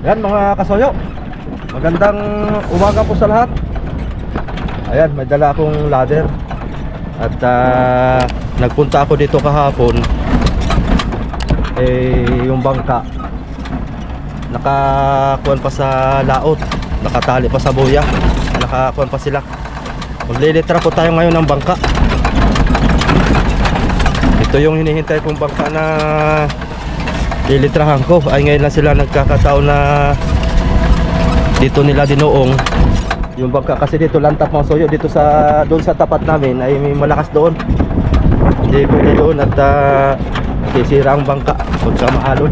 Ayan mga kasoyo, magandang umaga po sa lahat. Ayan, may dala akong ladder. At nagpunta ako dito kahapon. Yung bangka nakakuan pa sa laot, nakatali pa sa buya, nakakuan pa sila. Maglilitra po tayo ngayon ng bangka. Ito yung hinihintay kong bangka na lilitrahan ko. Ay ngayon lang sila nagkakataon na dito nila dinuong yung bangka, kasi dito lantap mga soyo. Dito sa doon sa tapat namin ay may malakas doon. Hindi pwede doon at sisira ang bangka pagka maalon.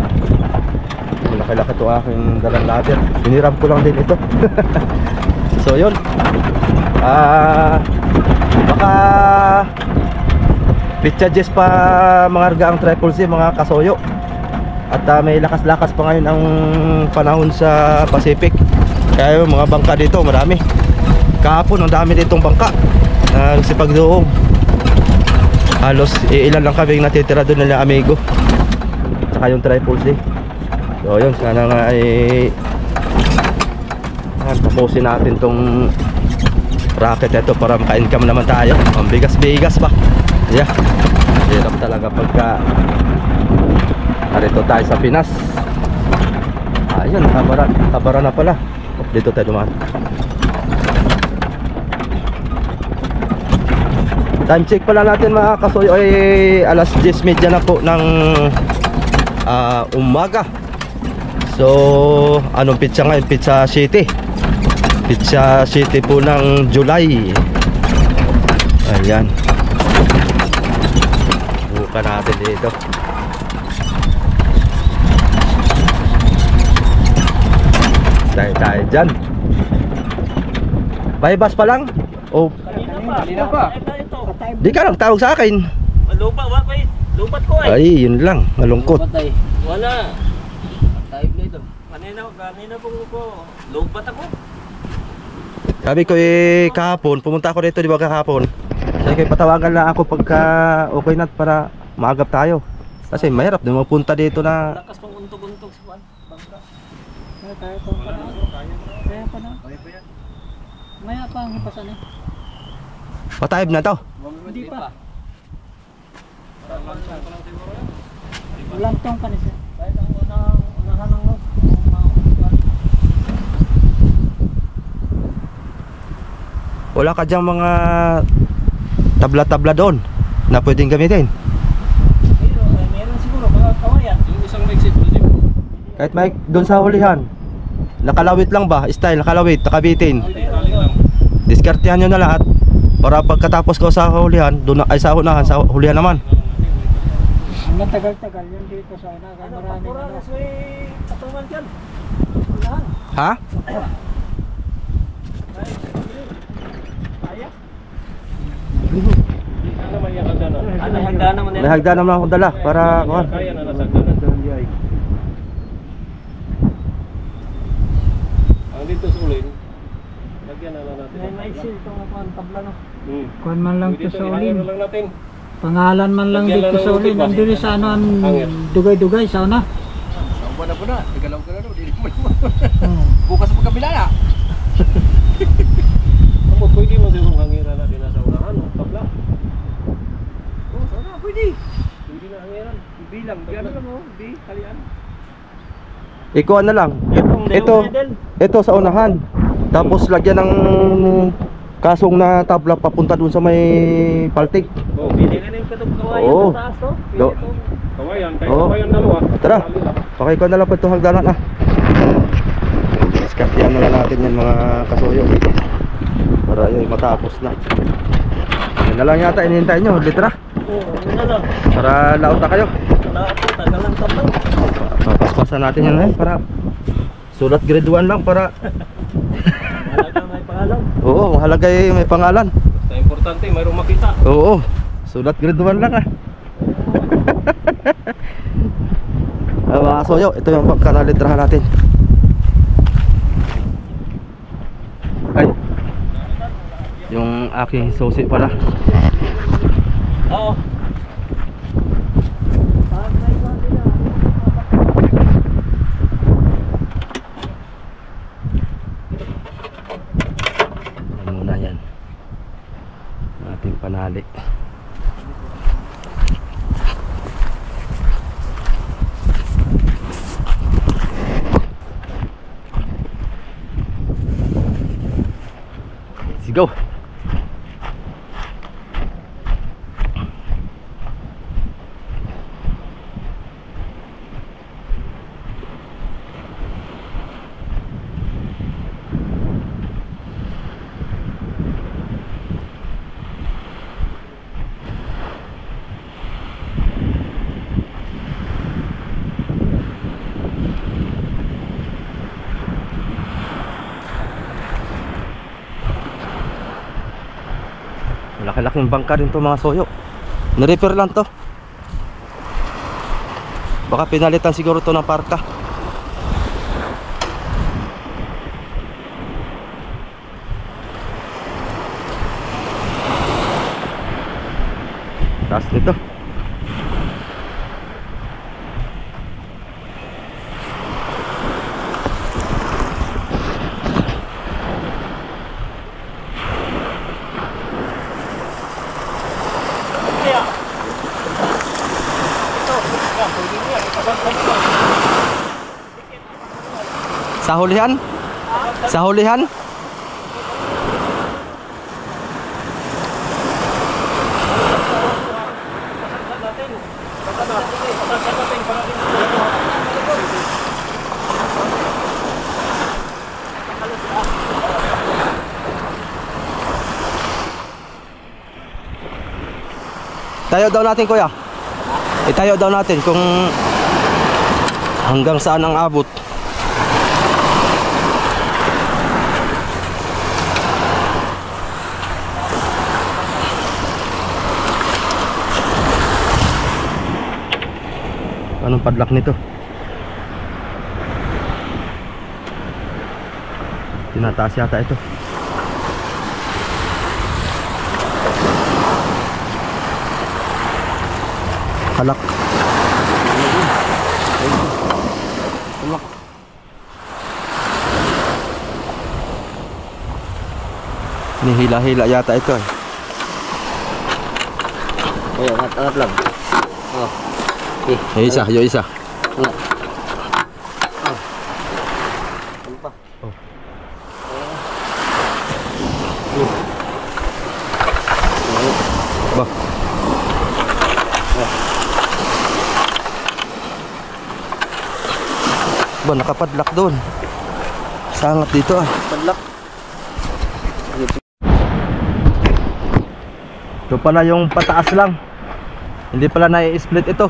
Malaki-laki ito aking dalang ladder. Hiniram ko lang din ito. So yun, baka pitchages pa mangarga ang Triple C mga kasoyo. At may lakas-lakas pa ngayon ang panahon sa Pacific. Kaya yung mga bangka dito marami. Kahapon ang dami ditong bangka nagsipagdoong. Halos ilan lang kami natitira doon nila amigo saka yung Triple C. So yun, sana nga ay tapusin natin tong racket ito para maka-income naman tayo. Ang bigas-bigas pa. Yeah, hirap talaga pagka narito tayo sa Pinas. Ayun, kabara na pala. Dito tayo dumaan. Time check pala natin mga kasoy ay alas 10:30 na po ng umaga. So anong pitsa ngayon? Pitsa City. Pitsa City po ng July. Ayan, buka natin dito. Tayo dyan. Bypass pa lang? O Kanina pa. di ka lang tawag sa akin. Lupa, wapay. Lupat ko ay. Ay, yun lang. Malungkot. Wala. Tayo dito. Kanina po ko. Lupat ako. Sabi ko kahapon, pumunta ako dito di ba kahapon. Sabi ko patawagan lang ako pagka okay na para maagap tayo. Kasi mahirap din mapunta dito na. Lakas pang untog-untog sa bangka. Kaya pa na. Maya pa ang hipasan eh. Patayib na to. Hindi pa. Walang tong kanisa. Kahit ang unahan ng loob. Wala ka dyang mga tabla-tabla doon na pwedeng gamitin. Meron siguro mga kawayan. Yung isang exit. Kahit may doon sa hulihan. Nakalawit lang ba? Style, nakalawit, nakabitin. Diskartehan nyo na lahat para pagkatapos ko sa hulihan, doon ay sa unahan, sa hulihan naman. Ang matagal-tagal yun dito sa una. Kaya maraming ano. Patungan dyan. Ha? May hagdan naman. May hagdan naman akong dala para kuhan. Kaya na nasagdan. Ang dito sa ulin, lagyan na lang natin. May seal itong tabla no. Kuhan man lang to sa ulin. lang natin. Pangalan man lang Lagyan dito lang sa ng ulin. tipas. Ang dili sa ano ang Hangin. dugay-dugay sa una. Sauban na po na, nagalaw ka na no, di mo. Hmm. Bukas sa pagkabila na. Ako pwede mo sigurong hangiran natin nasa unahan, tabla. Oh, sana pwede. Pwede na hangiran. Bilang, bilang lang oh, di kalian. Ikuha na lang. Ito sa unahan. Tapos lagyan ng kasong na tabla papunta doon sa may paltik. Oh, pwede na yung katong kawayan Oo. sa taas to. Do- Kawayan, kaya Oo. kawayan dalawa. Tara. Okay ko na lang po ito hagdanan Diskartehan na lang natin yan mga kasuyo para yun matapos na. Yan na lang yata inihintay nyo, litra. Oo, yun na lang. Para laot na kayo. Lahat po, tagal lang tabla. Papaspasan natin yan para sulat grade 1 lang para Halagang may pangalan. oo, mahalaga may pangalan. Basta importante, mayroong makita. Oo, sulat grade 1 lang mga kasuyo, ito yung pagkanalitrahan natin. Ay, yung aking susi pala. Oo. go. Laki-laking bangka rin to mga soyo. Nirepair lang to. Baka pinalitan siguro to ng parka. Taas nito. Sa hulihan? Sa hulihan? Tayo daw natin kuya. Itayo daw natin kung hanggang saan ang abot. Anong padlock nito? Tinataas yata ito. Halak. Halak. Nihila-hila yata ito eh. Oh, angat lang. Oh. Okay. Yung isa, yung isa. Angat. Oh. Ano pa? Oh. Bah. Ba, nakapadlock doon. Sangat dito ah. Padlock. Ito pala yung pataas lang. Hindi pala nai-split ito.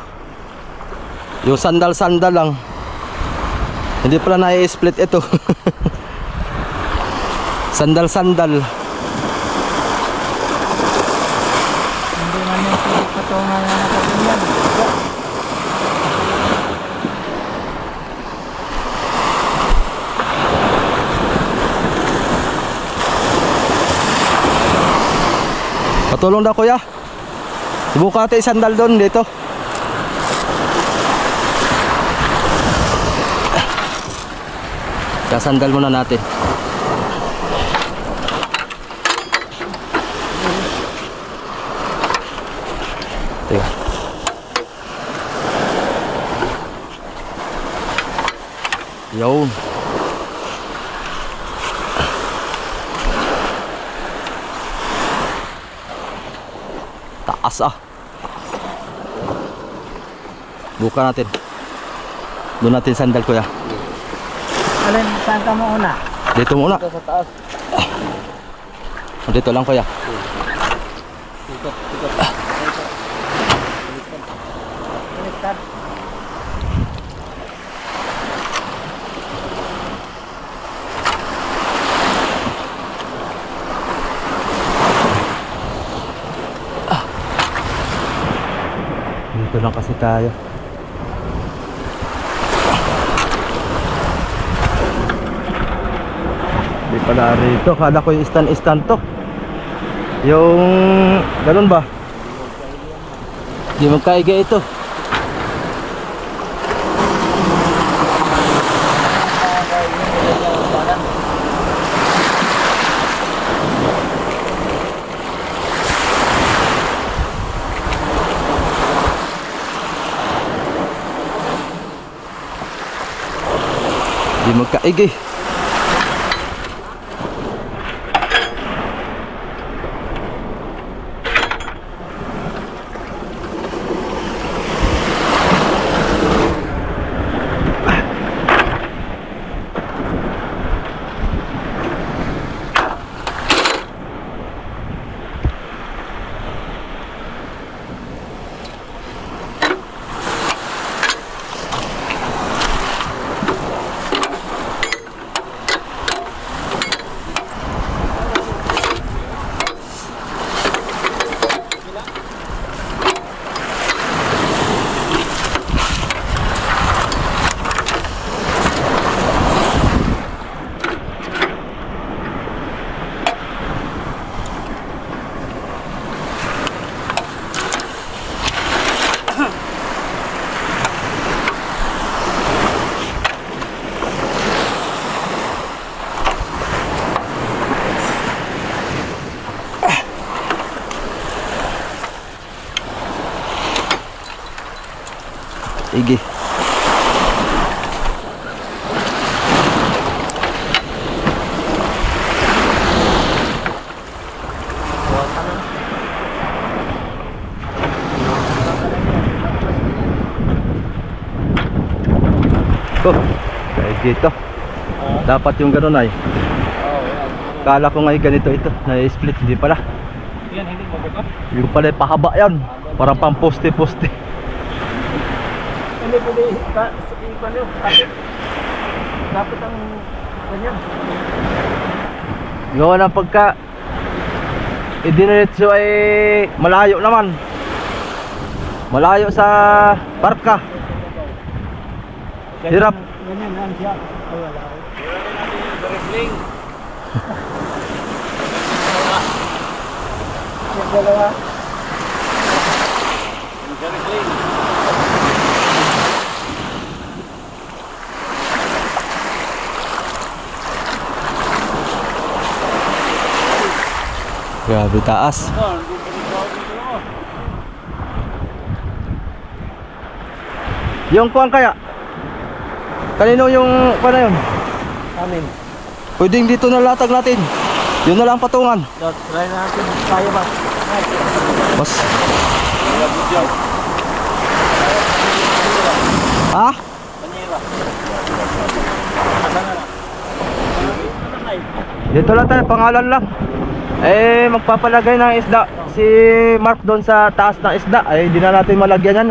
Yung sandal-sandal lang. Hindi pala nai-split ito. Sandal-sandal. Hindi man yung pilit patungan na nakabinyan. Patulong daw kuya. Subukan natin sandal doon dito. Sandal muna natin. Teka. Yun. Taas ah. Buka natin. Doon natin sandal kuya. Alin, saan ka mo una? Dito muna. Ito sa taas. Dito lang kuya. Ikot, ikot. Baliktad. Dito lang kasi tayo. Di pala rito. Kala ko yung stand to. Yung ganun ba? Di magkaiga ito. Di magkaiga. Sige. Oh, kahit dito. Dapat yung gano'n ay. Kala ko ngayon ganito ito, na-split, hindi pala. Yan, hindi mo ba? Yung pala pahaba yan. Parang pang poste-poste. Hindi pwede sa iba nyo. Dapat ang ganyan. Gawa ng pagka idiniretso ay malayo naman. Malayo sa parka. Hirap. Ganyan lang siya. Ay, wala ko. Wrestling. Yung dalawa. Wrestling. Grabe taas. Yung kuwan kaya? Kanino yung kuwan na yun? Amin. Pwedeng dito na latag natin. Yun na lang patungan. Try natin. Kaya ba? Mas. Ha? Panira. Dito lang tayo, pangalan lang. Eh, magpapalagay ng isda si Mark doon sa taas ng isda. Ay, hindi na natin malagyan yan.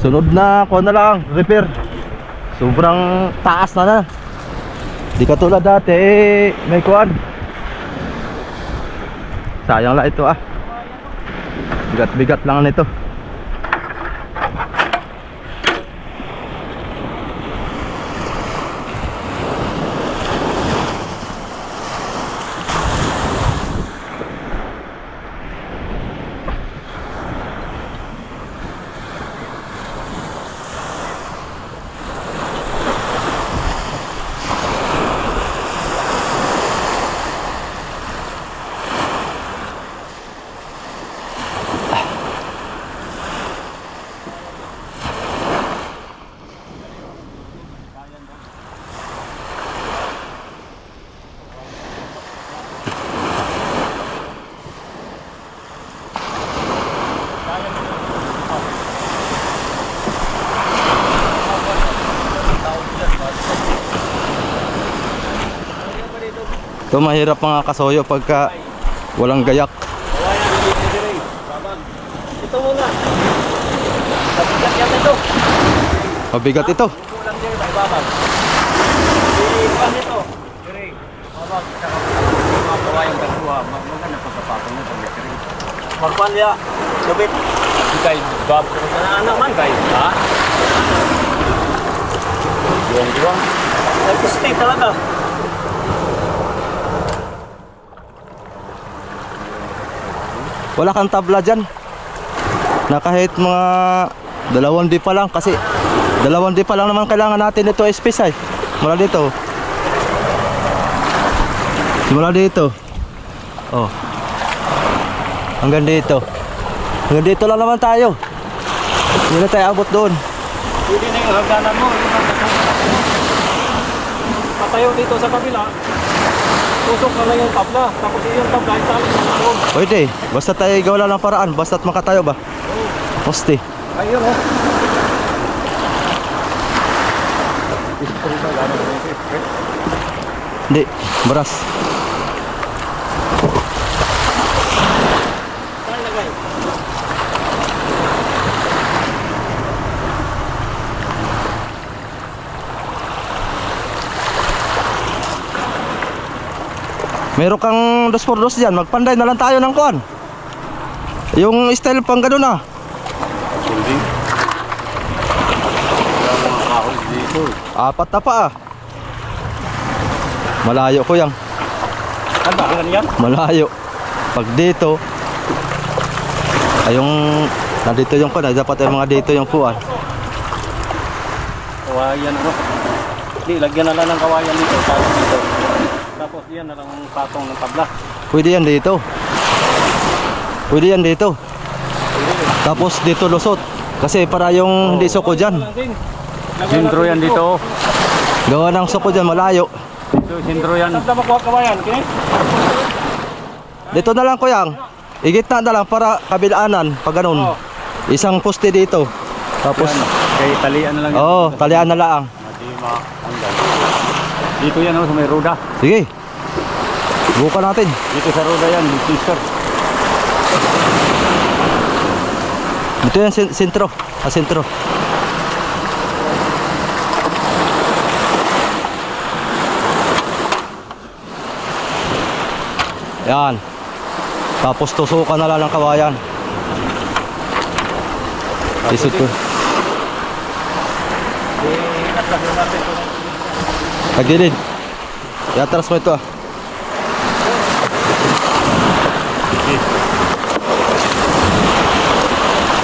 Sunod na, kuha na lang, repair. Sobrang taas na. Di katulad dati, eh, may kuhan. Sayang lang ito ah. Bigat-bigat lang nito. Ito mahirap mga kasoyo pagka walang gayak. Ito muna. Mabigat yan ito. Mabigat ito. Kulang din ba ibabag? Iwan ito. Dire. Babag. Mga kawayang kasuha. Maganda pagkapatong na pag Marpan niya. Subit. Guys, bab. Anak man guys. Ha? Diwan-diwan. Nag-stay talaga. Wala kang tabla dyan na kahit mga 2D pa lang, kasi 2D pa lang naman kailangan natin ito space ay. Mula dito. Mula dito. Oh. Hanggang dito. Hanggang dito lang naman tayo. Hindi na tayo abot doon. Pwede na yung hagdanan mo. Patayo dito sa kabila. Tusok na lang yung tabla. Tapos yung tabla ay tali na doon. Pwede. Basta tayo gawa lang ng paraan. Basta't makatayo ba? Poste. Ayun oh. Hindi. Baras. Saan lagay? Meron kang 2x2 dyan. Magpanday na lang tayo ng kuan. Yung style pang gano'n ah. Hindi. Wala mga kahoy dito. 4 na pa ah. Malayo ko yan. Ano ba? Hanggang yan? Malayo. Pag dito ay yung nandito yung kuan. Dapat yung mga dito yung kuan. Kawayan ano? Hindi, lagyan na lang ng kawayan dito. Tapos dito. Tapos yan na lang ang patong ng tabla. Pwede yan dito. Pwede yan dito. Tapos dito lusot. Kasi para yung hindi suko dyan. Sintro yan dito. Gawa ng suko dyan malayo. Dito, sintro yan. Saan makuha kawayan? Kini? Dito na lang kuyang. Igitna na lang para kabilaanan. Pag ganun. Isang poste dito. Tapos, Kaya talian na lang yan. oo, talian na lang. Hindi maanggal. Dito yan sa may roda. Sige. Bukan natin. Dito sa roda yan, yung sister. Dito yung sentro. Sentro. Yan. Tapos tusukan na lang ng kawayan. Isot ko. Tagilid. Iatras mo ito ah.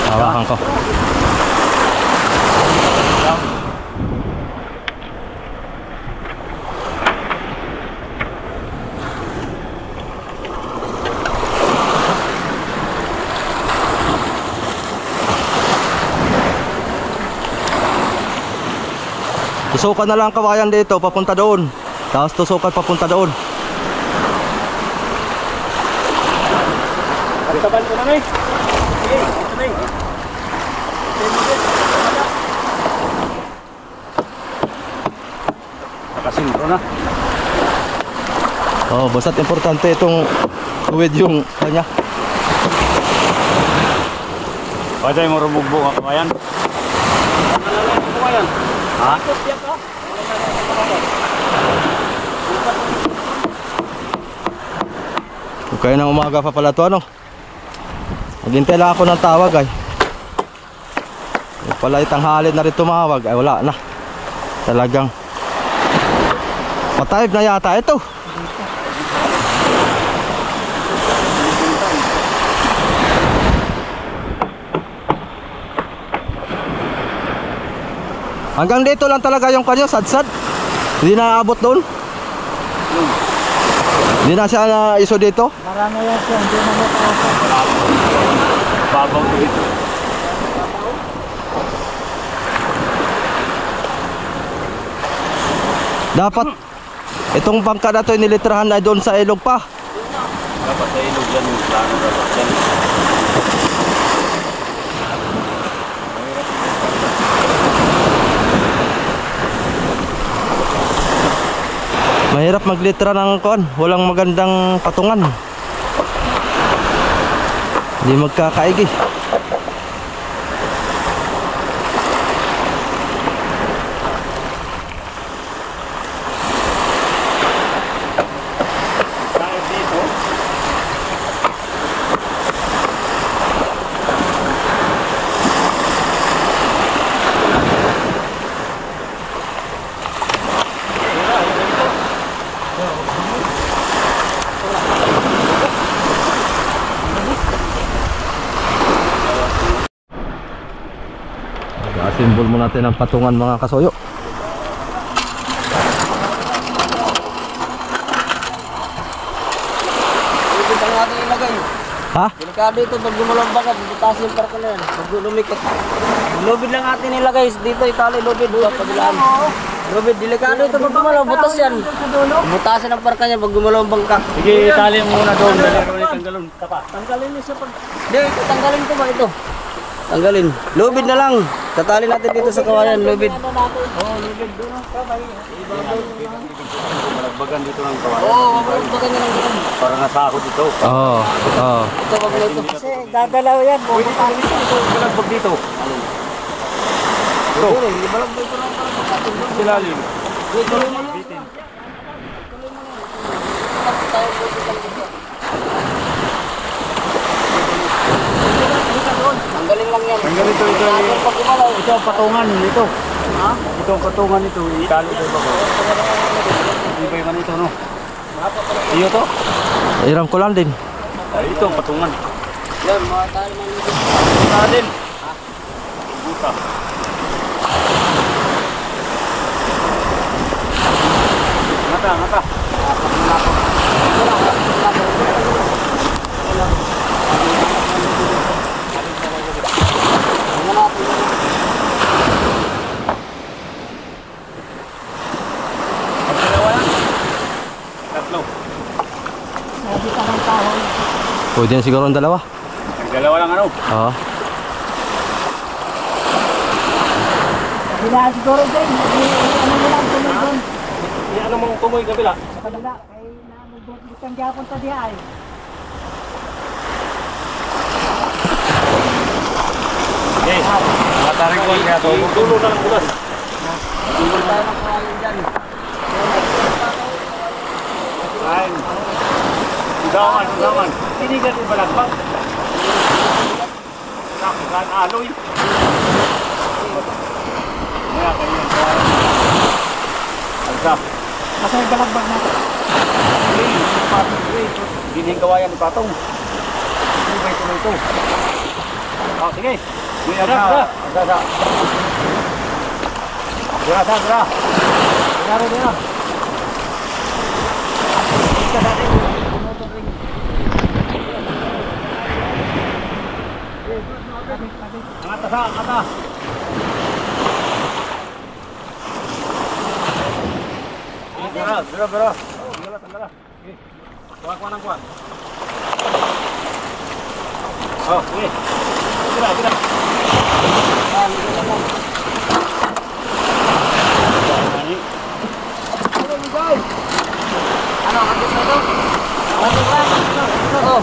Hawakan ko. Tusukan na lang kawayan dito papunta doon. Tapos tusukan papunta doon. Taban ko na may. Sige, ito may. Nakasintro na. Oh, basta't importante itong tuwid yung kanya. Pwede mo rumugbo ang kawayan. Ha? Okay na umaga pa pala to ano. Maghintay lang ako ng tawag ay. Pala itanghali na rin tumawag ay wala na. Talagang patayib na yata ito. Hanggang dito lang talaga yung kanyo, sad-sad. Hindi na abot doon. Hindi na siya na iso dito. Marami yan siya, hindi na makakasap. Babaw dito. Dapat itong bangka na to inilitrahan na doon sa ilog pa. Dapat sa ilog yan yung plano dapat yan. Mahirap maglitra ng kon, walang magandang patungan. Hindi magkakaigi. Kahit dito. Simbol mo natin ang patungan mga kasoyo. Dito ang ating ilagay. Ha? Delikado ito pag gumulambang ka, butasin yung parka na yan. Pag lumikot. Lubid lang atin ilagay dito, itali lubid. Pabilaan. Lubid, delikado ito pag gumalaw, butas yan. Butasin ang parka niya pag gumulambang ka. Sige, itali mo muna doon. Dali ko ulit tanggalon. Tapa. Tanggalin niyo siya pag... Hindi, tanggalin ko ba ito? Tanggalin. Lubid na lang. Tatali natin dito sa kawayan, lubid. Oo, lubid doon ang kamay. Malagbagan dito ng kawayan. Oo, mapagbagan niya lang dito. Para nasakot ito. Oo. Oo. Ito pag ito. Kasi gagalaw yan. Pwede pa rin ito. Malagbag dito. Ito. Hindi balag dito lang para pagkatin doon. Silalim. Dito rin mo lang. Tayo lubid lang dito. Tanggalin lang yan. Tanggalin ito. Pag gumalaw. Ito ang patungan ito. Ha? Ito ang patungan ito. Itali ito ba? Hindi ba yung ito, no? Iyo to? Iram ko lang din. Ay, ito ang patungan. Yan, mga tayo man dito. Buta din. Buta. Ngata, ngata. Tingnan natin. Pwede na siguro ang dalawa. Ang dalawa lang ano. Oo. Kabila siguro din. Ano mo lang tuloy doon. Ano mong tumoy kabila? Sa kabila. Ay namubutan gyapon ta diha ay. Okay. Matarik ko kaya to. Tulo na lang bulas. Tulo tayo ng kawalan dyan. Ay. Udawan. Hindi ka din balagbag. Kan aloy. Kaya kanyan kawalan. Alsa. Asa yung balagbag na? Hindi yung kawayan ni Patong. Hindi ba ito ito? Oh, sige. Dra. Dra. Angata. Dra. Tanggalan. Kuha. Oh, sige. Gila. Ano, andun na ito? Oh.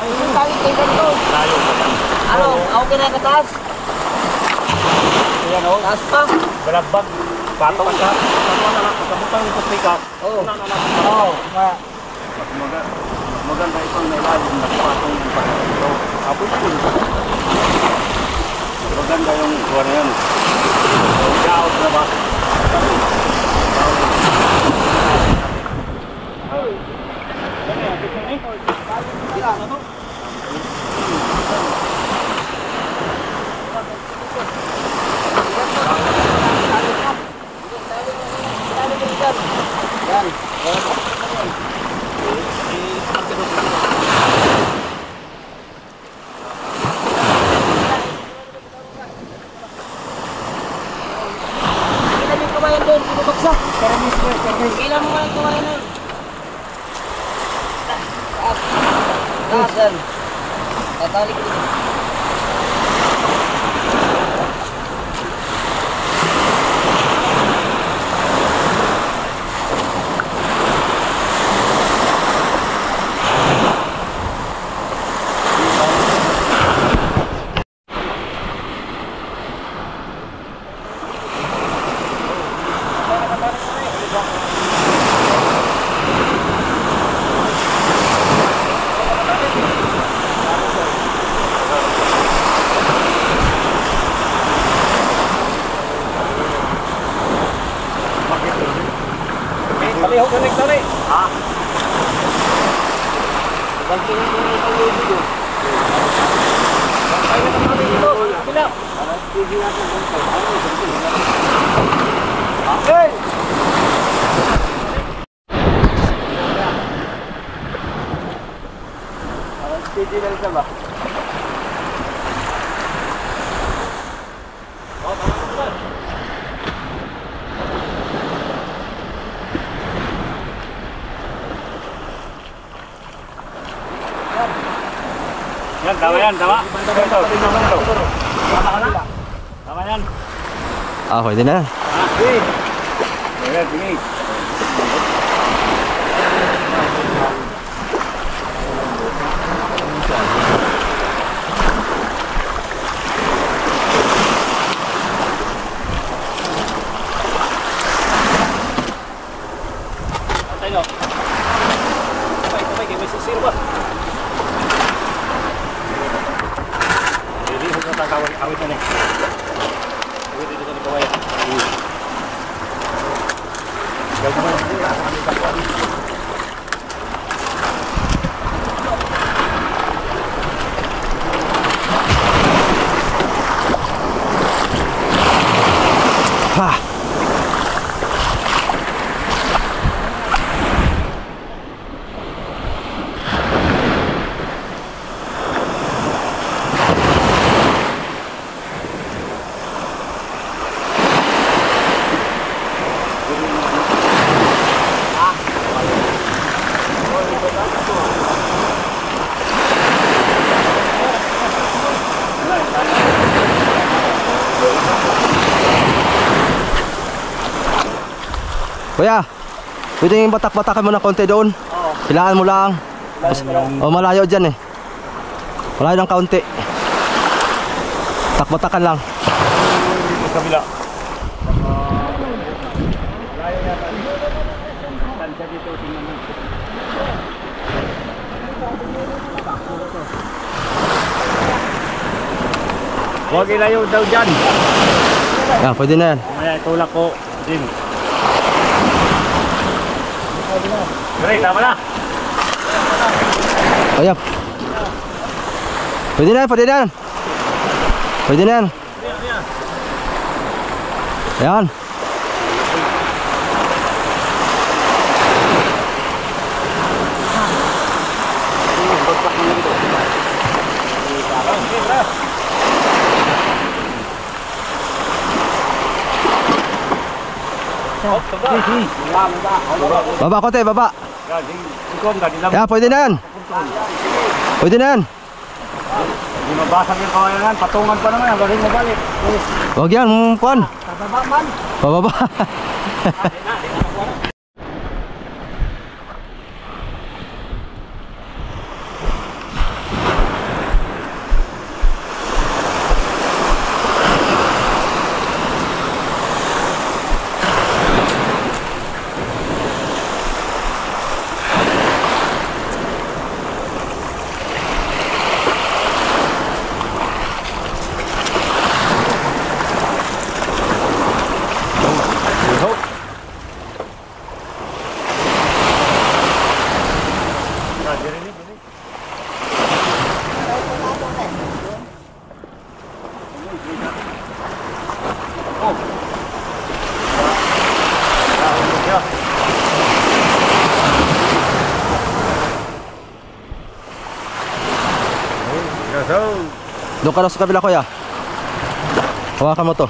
Yung tali kayo ganito. Layo. Ano, ako kinakataas? Ayan o. Taas pa? Balagbag. Patong ka. Patong na lang. Pagkabutang yung putika. Oo. Oo. Maganda itong nailalim na patong yung pagkabito. Apoy yun. Maganda yung kuha na yan. Yaot na ba? Yan. Ilan yung kumain doon? Pinubagsak? Ilan mo nga yung kumain doon? Taas yan. Tatali ko dito. Palihog na nagtari. Ha? Bangkingin mo yung pang-ibig yun. Ay, nakamali ito. Pila. Okay. Steady lang siya ba? Yan, tama yan, tama. Ito, tingnan mo na ito. Tama ka na? Tama yan. Ah, pwede na. Ha? Sige. Ayan, sige. Antay no. Kamay, may sisiro ba? Hindi, huwag na takawin. Awit na eh. Awit dito sa likawayan. Gagawin mo na kami kakuha. Ha! Kuya, pwede yung batak-batakan mo na konti doon. Oo. Pilaan mo lang. O malayo dyan eh. Malayo ng kaunti. Takbatakan lang. Dito sa kabila. Huwag ilayo daw dyan. Yan, pwede na yan. Mamaya itulak ko. Jim. Great, tama na. Ayan. Pwede na yan, pwede na yan. Pwede na yan. Ayan. Baba kote, baba. Ayan, pwede na yan. Pwede na yan. Hindi mabasag yung kawayan. Patungan pa naman. Galing mabalik. Huwag yan, kuhan. Pababa man. Pababa. Doon ka na sa kabila, kuya. Hawakan mo to.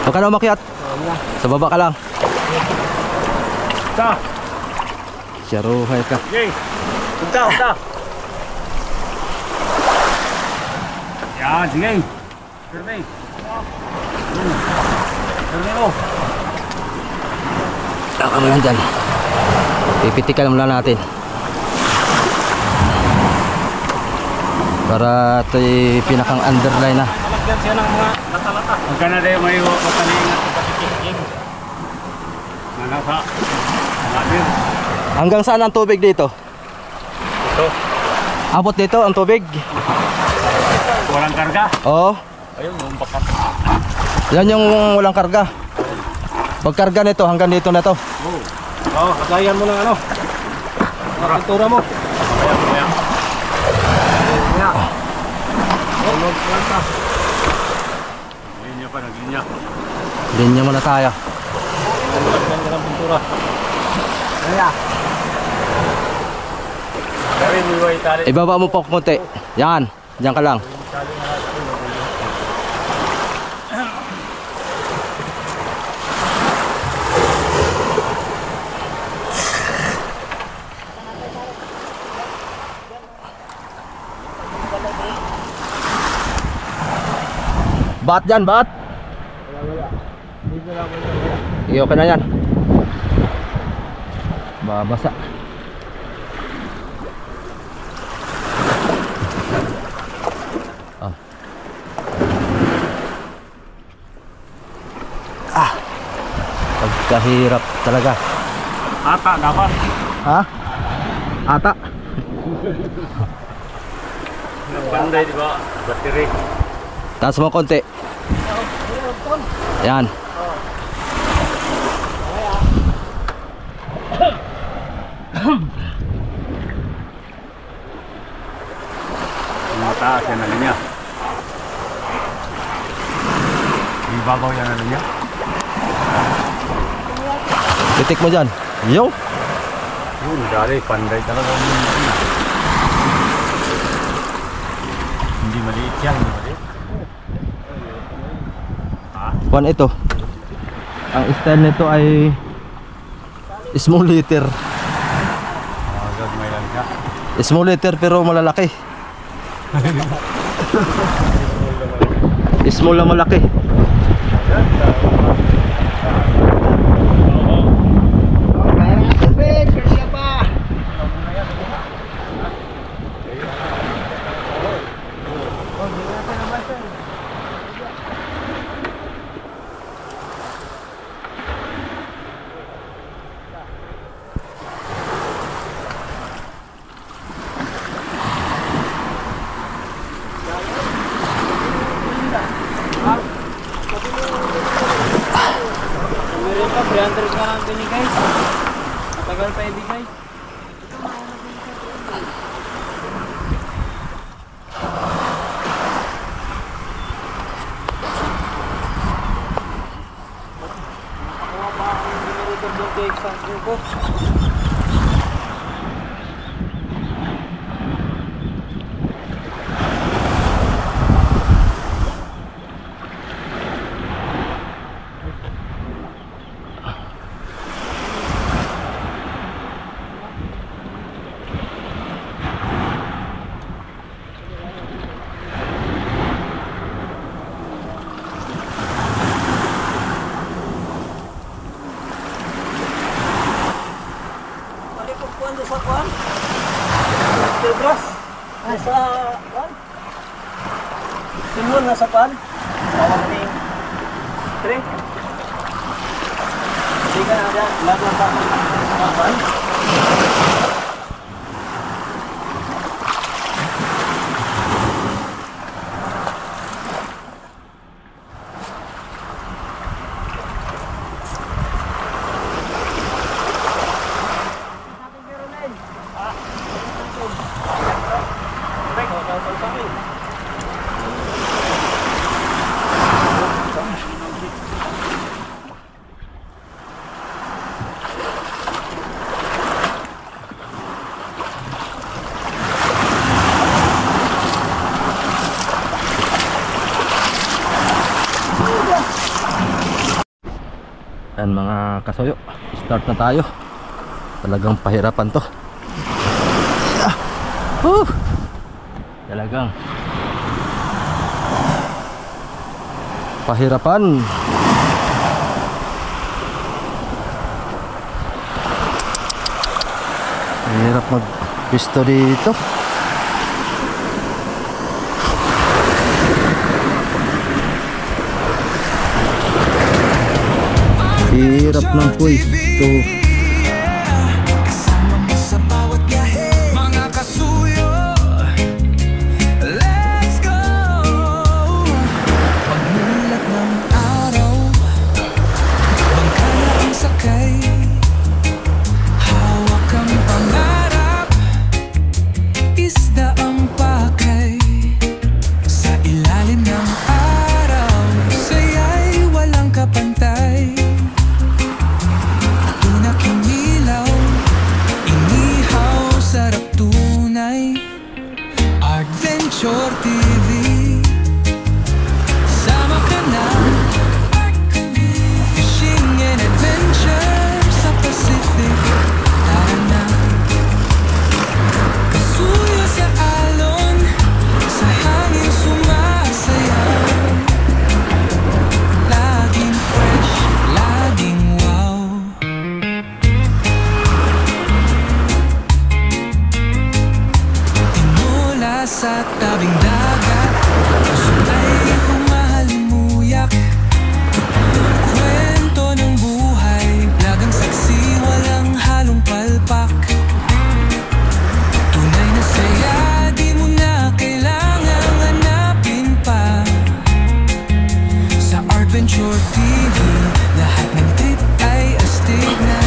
Huwag ka na umakyat. Sa baba ka lang. Punta. Siyaruhay ka. Sige. Punta. Yan, sige. Survey. Survey mo. Taka mo lang dyan. Pipitikan mo lang natin. Para ito'y pinakang underline na. Malagyan siya ng mga lata-lata. Huwag ka na rin may matalingat sa patiking. Manasa. Manasir. Hanggang saan ang tubig dito? Ito. Abot dito ang tubig? Walang karga. Oo. Ayun, yung bakat. Yan yung walang karga. Pag karga nito hanggang dito na to. Oo, kagayan mo ng ano. Pintura mo. Mamaya. Linya pa, naglinya. Linya muna tayo. Lagyan ka ng pintura. Kaya. Gawin mo yung tali. Ibaba mo pa konti. Yan. Diyan ka lang. Bat dyan, bat. Iyo ka na yan. Babasa. Pagkahirap talaga. Ata, dapat. Ha? Ata. Panday, di ba? Battery. Taas mo konti. Yan. Mataas yan na linya. Ibabaw yan na linya. Titik mo dyan. Yo. Yun, dali, panday talaga. Hindi maliit yan, hindi maliit. Kuan ito. Ang style nito ay small liter. Gagmay lang siya. Small liter pero malalaki. Small na malaki. 300 nga lang pili guys. Matagal pa ibigay. Nakakuha pa ako ng binirito doon kay Exxon ko. Kuan sa kuan? Tebras. Nasa kuan? Simon nasa kuan? Tawag ni 3. Sige na dyan. Laban pa ako. Kuan? Yan mga kasoyo, start na tayo. Talagang pahirapan to. Talagang pahirapan. Mahirap mag-pisto dito. Hirap ng pwesto. Kasama mo sa bawat biyahe, mga kasuyo. Let's go. Pagmulat ng araw, bangka na ang sakay. Hawak ang pangarap, isda ang pakay. Sa ilalim ng araw, saya'y walang kapantay. Adventure TV, sama ka na. Fishing and adventure sa Pacific. Tara na. Kasuyo sa alon, sa hangin sumasayaw. Laging fresh, laging wow. Sa tabing dagat, puso ay humahalimuyak. Kwento ng buhay, lagang saksi, walang halong palpak. Tunay na saya, di mo na kailangang hanapin pa. Sa Adventure TV, lahat ng trip ay astig na.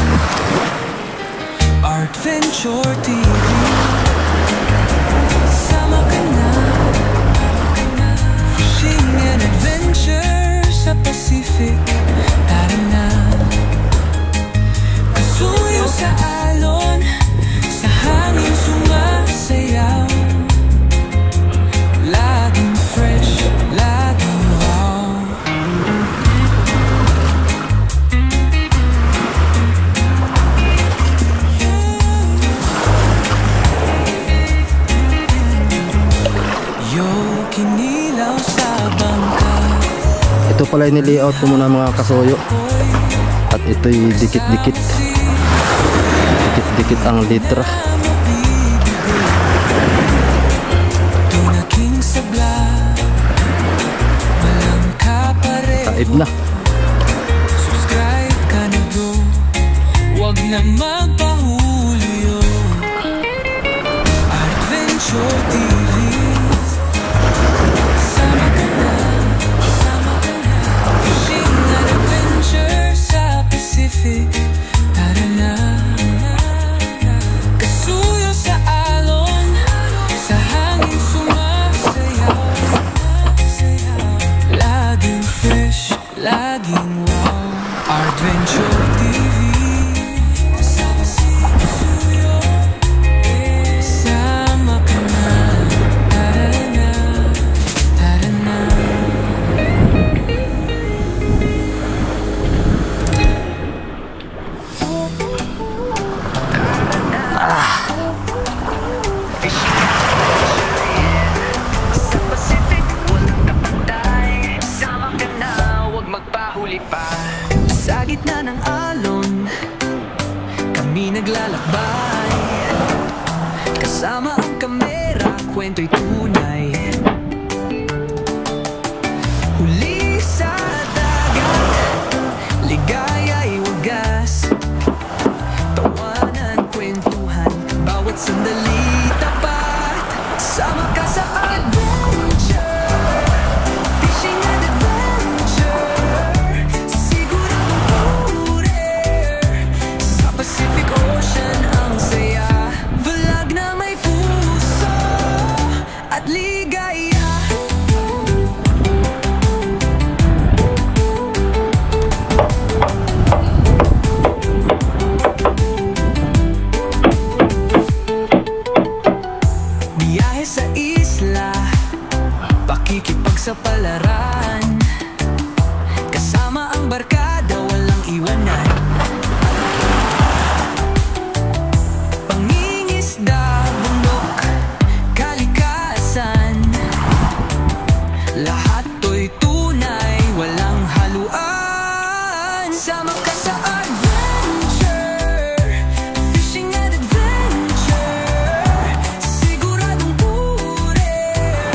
Adventure TV, sama ka na. Fishing and adventure sa Pacific. Tara na. Kasuyo sa alon, sa hangin sumasayaw. Laging fresh, laging wow. Kinilaw sa bangka. Ito pala yung nilayout ko muna mga kasoyo. At ito'y dikit-dikit. Dikit-dikit ang litra. Tunaking sabla, walang kapare. Kaib na. Subscribe ka na bro, wag na magpahulyo. Adventure TV, sama ka na. Fishing and adventure sa Pacific. Adventure TV. Sama ka na, tara na, tara na. Sa Pacific, walang kapantay. Sama ka na, huwag magpahuli pa. Sa gitna ng alon, kami naglalakbay. Kasama ang kamera, kwento'y tunay. Huli sa dagat, ligaya'y wagas. Tawanan, kwentuhan, bawat sandali tapat. Sama ka sa adventure, fishing and adventure. Siguradong purer, sa Pacific Ocean ang saya. Vlog na may puso at ligaya. Biyahe sa isla, pakikipagsapalaran. Kasama ang barkada, walang iwanan. Pangingisda, bundok, kalikasan. Lahat to'y tunay, walang haluan. Sama ka sa adventure, fishing and adventure. Siguradong purer,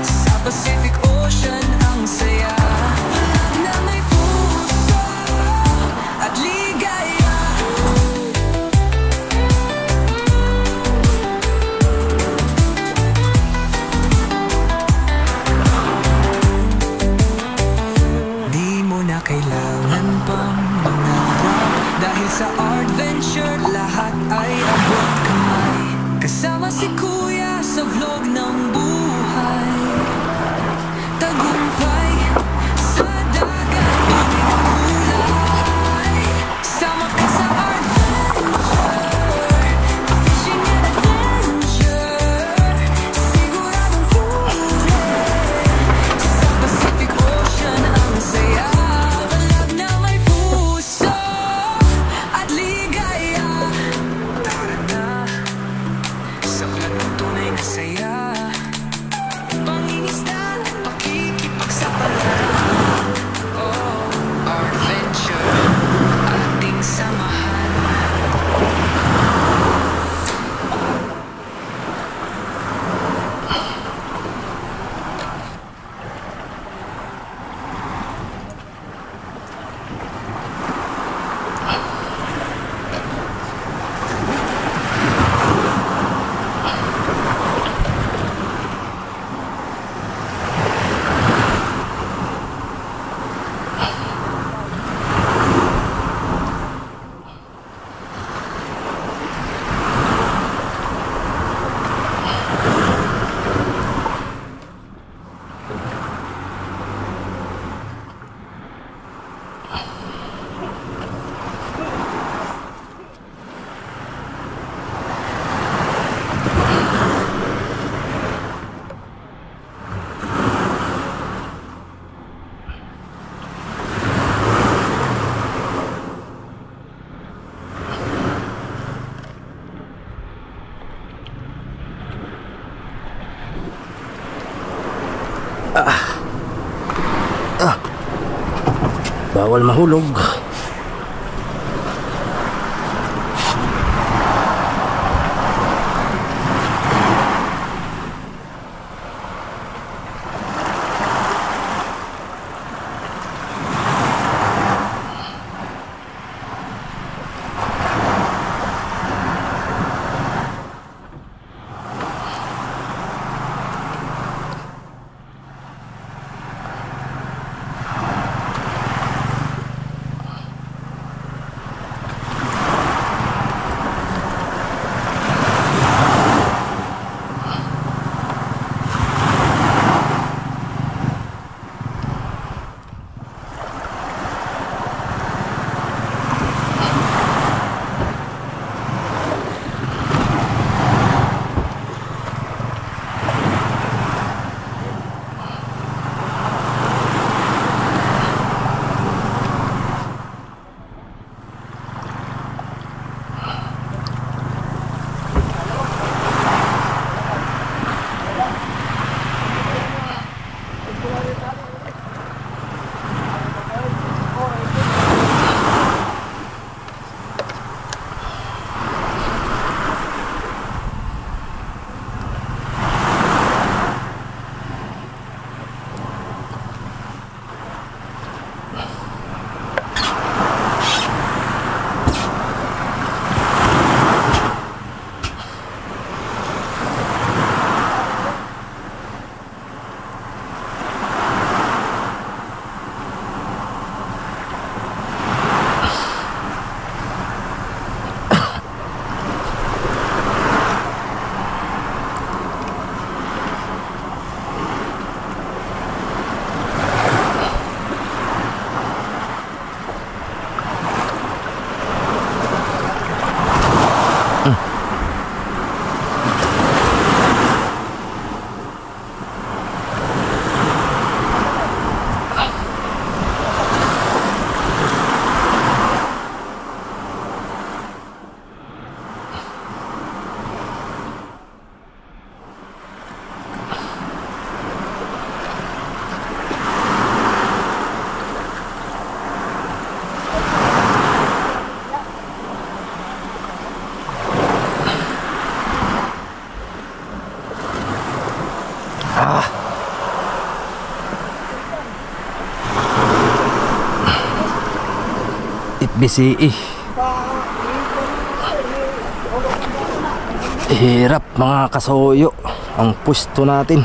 sa Pacific Ocean ang saya. Vlog na may puso at ligaya. Di mo na kailangan pang mangarap, dahil sa adventure lahat ay abot kamay. Kasama si Kuya sa vlog ng buhay. Tagumpay sa dagat, tunay na kulay. Sama ka sa adventure, fishing and adventure. Siguradong purer, sa Pacific Ocean ang saya. Vlog na may puso at ligaya. Tara na, sa vlog ng tunay na saya. Pangingisda, pakikipagsapalaran. Oh, adventure, ating samahan. Bawal mahulog. BCE. Hirap mga kasuyo ang pwesto natin.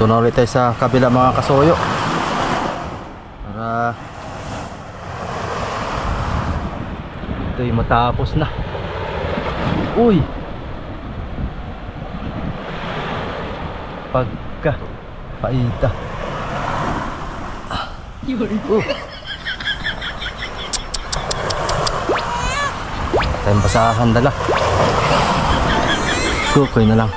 Ito na ulit tayo sa kabila mga kasuyo para ito'y matapos na. Uy, pagka paita tayong basahan dala. Kukoy na lang.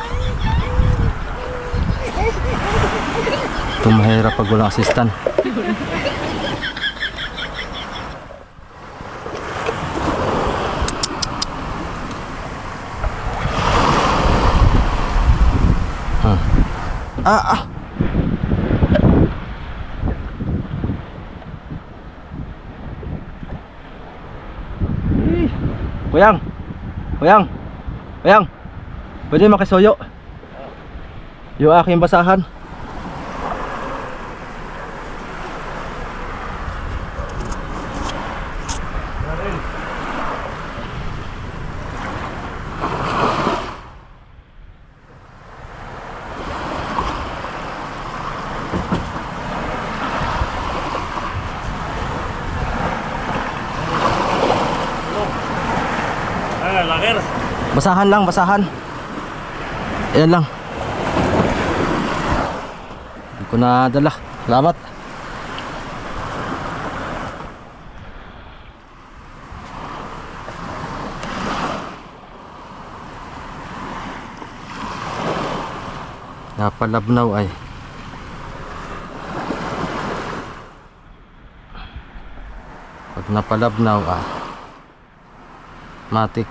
Ito mahirap pag walang assistant. Kuyang, kuyang, kuyang, pwede makisuyo yung aking basahan. Basahan lang, basahan. Ayan lang. Hindi ko na dala. Salamat. Napalabnaw ay. Pag napalabnaw matik.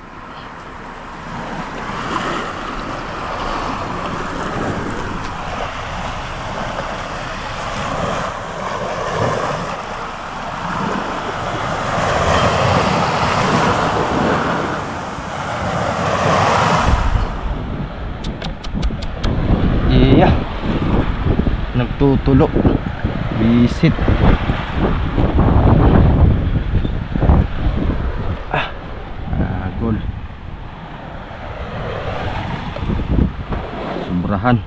Nagtutulo visit gol sumbrahan.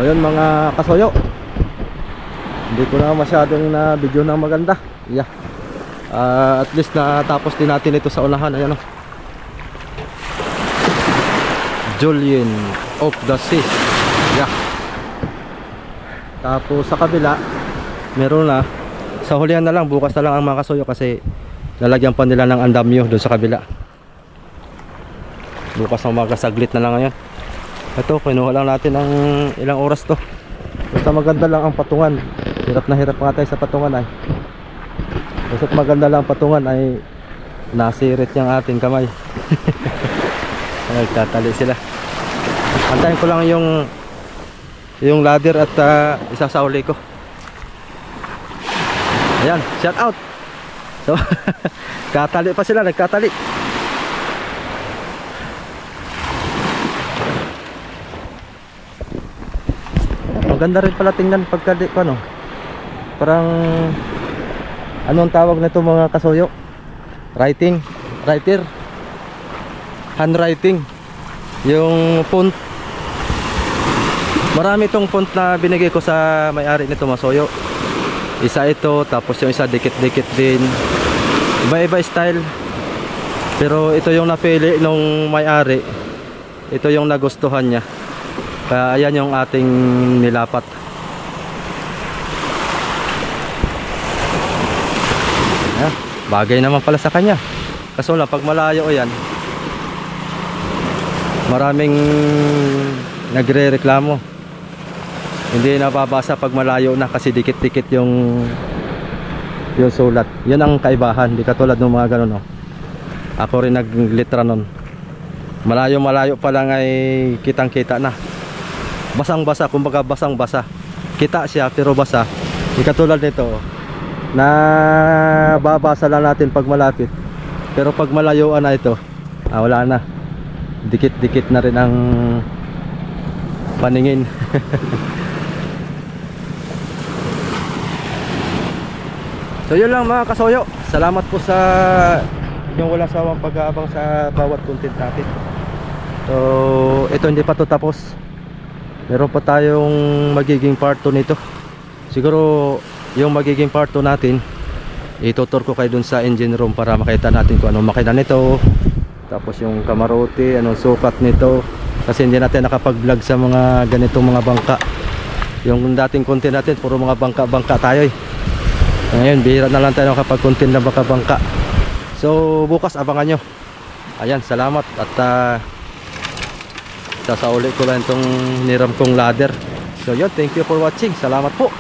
O yun mga kasoyo, hindi ko na masyadong na video na maganda. Yeah. At least natapos din natin ito sa unahan. Ayan o, Julian of the Sea. Yeah. Tapos sa kabila meron na. Sa hulihan na lang, bukas na lang ang mga kasoyo, kasi lalagyan pa nila ng andamyo doon sa kabila. Bukas ng umaga, saglit na lang ngayon. Ito, kinuha lang natin ng ilang oras to. Basta maganda lang ang patungan. Hirap na hirap nga tayo sa patungan ay. Basta maganda lang ang patungan ay nasirit yung ating kamay. Nagtatali sila. Antayin ko lang yung ladder at isasauli ko. Ayan, shout out. So, katali pa sila, nagkatali. Maganda rin pala tingnan pagka ano, parang anong tawag nito mga kasoyo? Writer, handwriting. Yung font, marami itong font na binigay ko sa may-ari nito mga kasoyo. Isa ito, tapos yung isa dikit-dikit din. Iba-iba style. Pero ito yung napili nung may-ari. Ito yung nagustuhan niya. Kaya ayan yung ating nilapat. Ayan, bagay naman pala sa kanya. Kaso lang pag malayo yan, maraming nagre-reklamo. Hindi nababasa pag malayo na kasi dikit-dikit yung sulat. Yun ang kaibahan, di katulad ng mga ganun, no? Ako rin naglitra nun. Malayo-malayo pa lang ay kitang-kita na. Basang-basa, kumbaga basang-basa. Kita siya pero basa. Di katulad nito, na babasa lang natin pag malapit. Pero pag malayuan na ito, wala na. Dikit-dikit na rin ang paningin. So yun lang mga kasoyo. Salamat po sa yung walang sawang pag-aabang sa bawat content natin. So ito hindi pa to tapos. Meron pa tayong magiging part 2 nito. Siguro yung magiging part 2 natin, itutur ko kayo dun sa engine room para makita natin kung anong makina nito. Tapos yung kamarote, anong sukat nito. Kasi hindi natin nakapag-vlog sa mga ganitong mga bangka. Yung dating content natin puro mga bangka-bangka tayo eh. Ngayon bihira na lang tayo kapag content na bangka-bangka. So bukas abangan nyo. Ayan, salamat. At sasauli ko lang itong niram kong ladder. So yun, thank you for watching. Salamat po.